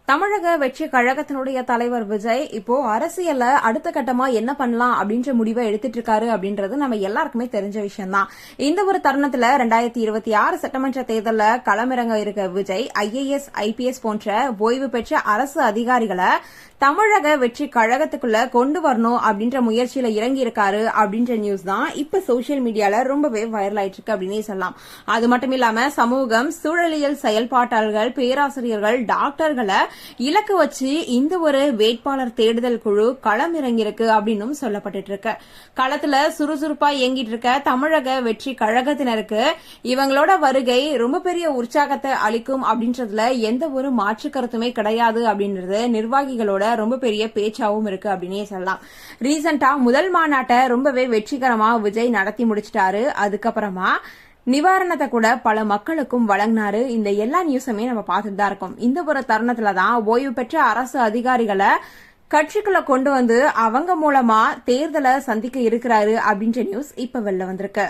தமிழக வெற்றி கழகத்தினுடைய தலைவர் விஜய் இப்போ அரசியல்ல அடுத்த கட்டமா என்ன பண்ணலாம் அப்படின்ற முடிவை எடுத்துட்டு இருக்காரு அப்படின்றது நம்ம எல்லாருக்குமே தெரிஞ்ச விஷயம் தான். இந்த ஒரு தருணத்துல 2026 சட்டமன்ற தேர்தலில் களமிறங்க இருக்க விஜய் IAS IPS போன்ற ஓய்வு பெற்ற அரசு அதிகாரிகளை தமிழக வெற்றி கழகத்துக்குள்ள கொண்டு வரணும் அப்படின்ற முயற்சியில இறங்கி இருக்காரு அப்படின்ற நியூஸ் தான் இப்ப சோசியல் மீடியால ரொம்பவே வைரல் ஆயிட்டு இருக்கு அப்படின்னே சொல்லலாம். அது மட்டும் இல்லாம சமூகம், சூழலியல் செயல்பாட்டாளர்கள், பேராசிரியர்கள், டாக்டர்களை இலக்கு வச்சு இந்த ஒரு வேட்பாளர் தேடுதல் குழு களம் இறங்கியிருக்கு அப்படின்னு சொல்லப்பட்டு இருக்கு. களத்துல சுறுசுறுப்பா இயங்கிட்டு இருக்க தமிழக வெற்றி கழகத்தினருக்கு இவங்களோட வருகை ரொம்ப பெரிய உற்சாகத்தை அளிக்கும் அப்படின்றதுல எந்த ஒரு மாற்று கருத்துமே கிடையாது அப்படின்றது நிர்வாகிகளோட ரொம்ப பெரிய பேச்சாவும் இருக்கு அப்படின்னே சொல்லலாம். ரீசெண்டா முதல் மாநாட்டை ரொம்பவே வெற்றிகரமா விஜய் நடத்தி முடிச்சிட்டாரு. அதுக்கப்புறமா நிவாரணத்தை கூட பல மக்களுக்கும் வழங்கினாரு. இந்த எல்லா நியூஸுமே நம்ம பார்த்துட்டு தான் இருக்கோம். இந்த ஒரு தருணத்துலதான் ஓய்வு பெற்ற அரசு அதிகாரிகளை கட்சிக்குள்ள கொண்டு வந்து அவங்க மூலமா தேர்தலை சந்திக்க இருக்கிறாரு அப்படின்ற நியூஸ் இப்ப வெளில வந்திருக்கு.